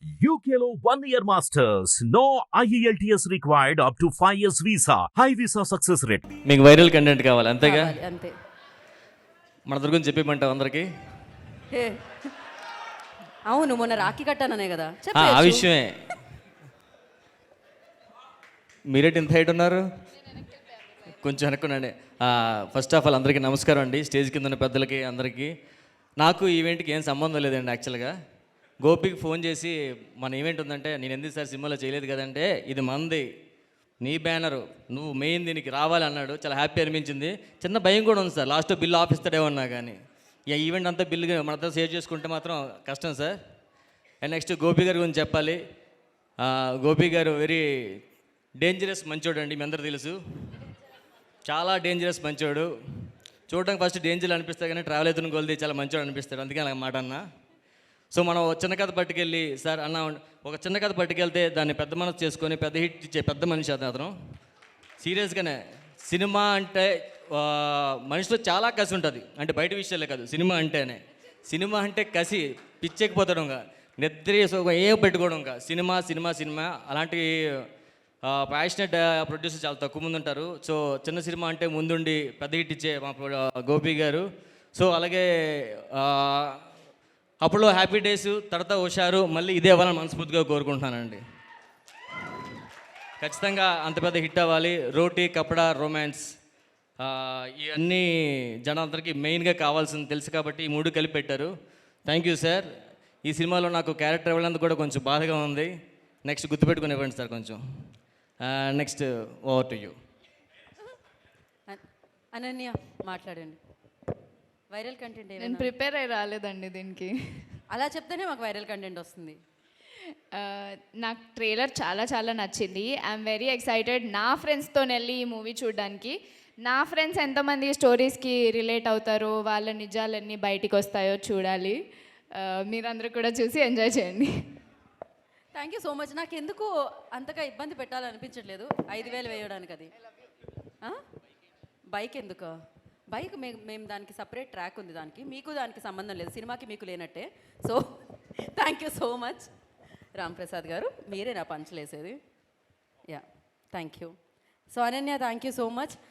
UKLO 1 year masters. No IELTS required up to 5 years visa. High visa success rate. మీకు viral content కావాలి అంతేగా? కావాలి, అంతే. మన దగ్గర చెప్పేమంటావు అందరికి? హే, అవును మొన్న రాఖీ కట్టాననే కదా ఆ చెప్పేయచ్చు. విషయమే. మీరేంటి ఇంత హైట్ ఉన్నారు? కొంచెం వెనక్కునండి. ఫస్ట్ ఆఫ్ ఆల్ అందరికీ నమస్కారం అండి. స్టేజ్ కింద ఉన్న పెద్దలకి అందరికీ. నాకు ఈవెంట్కి ఏం సంబంధం లేదండి. యాక్చువల్గా గోపికి ఫోన్ చేసి మన ఈవెంట్ ఉందంటే నేను ఎందుకు సార్ సినిమాలో చేయలేదు కదంటే ఇది మంది నీ బ్యానరు నువ్వు మెయిన్ దీనికి రావాలి అన్నాడు. చాలా హ్యాపీ అనిపించింది. చిన్న భయం కూడా ఉంది సార్, లాస్ట్లో బిల్లు ఆపిస్తాడేమన్నా కానీ ఈ ఈవెంట్ అంతా బిల్లు మనతో సేవ్ చేసుకుంటే మాత్రం కష్టం సార్. అండ్ నెక్స్ట్ గోపి గారి గురించి చెప్పాలి. గోపి గారు వెరీ డేంజరస్ మంచోడు అండి, మీ అందరూ తెలుసు. చాలా డేంజరస్ మంచోడు. చూడడానికి ఫస్ట్ డేంజర్ అనిపిస్తాయి కానీ ట్రావెల్ అవుతున్న కొలిది చాలా మంచోడు అనిపిస్తాడు. అందుకే అలా మాట అన్న. సో మనం చిన్న కథ పట్టుకెళ్ళి సార్ అన్న ఒక చిన్న కథ పట్టుకెళ్తే దాన్ని పెద్ద మనసు చేసుకొని పెద్ద హిట్ ఇచ్చే పెద్ద మనిషి అతను. సీరియస్గానే సినిమా అంటే మనిషిలో చాలా కసి ఉంటుంది. అంటే బయట విషయాలే కాదు, సినిమా అంటే కసి పిచ్చెక్కిపోతాడుగా, నిద్ర ఏం పెట్టుకోవడం. సినిమా సినిమా సినిమా అలాంటి ప్యాషనెట్ ప్రొడ్యూసర్ చాలా తక్కువ మంది ఉంటారు. సో చిన్న సినిమా అంటే ముందుండి పెద్ద హిట్ ఇచ్చే మా గోపి గారు. సో అలాగే అప్పుడు హ్యాపీ డేస్ తర్వాత హుషారు మళ్ళీ ఇదే అవ్వాలని మనస్ఫూర్తిగా కోరుకుంటున్నానండి. ఖచ్చితంగా అంత పెద్ద హిట్ అవ్వాలి. రోటీ కపడా రొమాన్స్ ఇవన్నీ జనాలందరికీ మెయిన్గా కావాల్సింది తెలుసు కాబట్టి ఈ మూడు కలిపి పెట్టారు. Thank you sir. ఈ సినిమాలో నాకు క్యారెక్టర్ ఇవ్వడానికి కూడా కొంచెం బాధగా ఉంది. నెక్స్ట్ గుర్తుపెట్టుకుని ఇవ్వండి సార్ కొంచెం. Next over to you. Ananya మాట్లాడండి. వైరల్ కంటెంట్ నేను ప్రిపేర్ అయ్యి రాలేదండి దీనికి. అలా చెప్తేనే మాకు వైరల్ కంటెంట్ వస్తుంది. నాకు ట్రైలర్ చాలా చాలా నచ్చింది. ఐఎమ్ వెరీ ఎక్సైటెడ్ నా ఫ్రెండ్స్తో వెళ్ళి ఈ మూవీ చూడడానికి. నా ఫ్రెండ్స్ ఎంతమంది స్టోరీస్కి రిలేట్ అవుతారో, వాళ్ళ నిజాలన్నీ బయటికి వస్తాయో చూడాలి. మీరందరూ కూడా చూసి ఎంజాయ్ చేయండి. Thank you so much. నాకు ఎందుకు అంతగా ఇబ్బంది పెట్టాలనిపించట్లేదు 5,000 వేయడానికి. అది బైక్ ఎందుకు? బైక్ మేము దానికి సపరేట్ ట్రాక్ ఉంది, దానికి సంబంధం లేదు. సినిమాకి మీకు లేనట్టే. So thank you so much Ram Prasad గారు, మీరే నా పంచలేసేది. Yeah thank you. So Ananya thank you so much.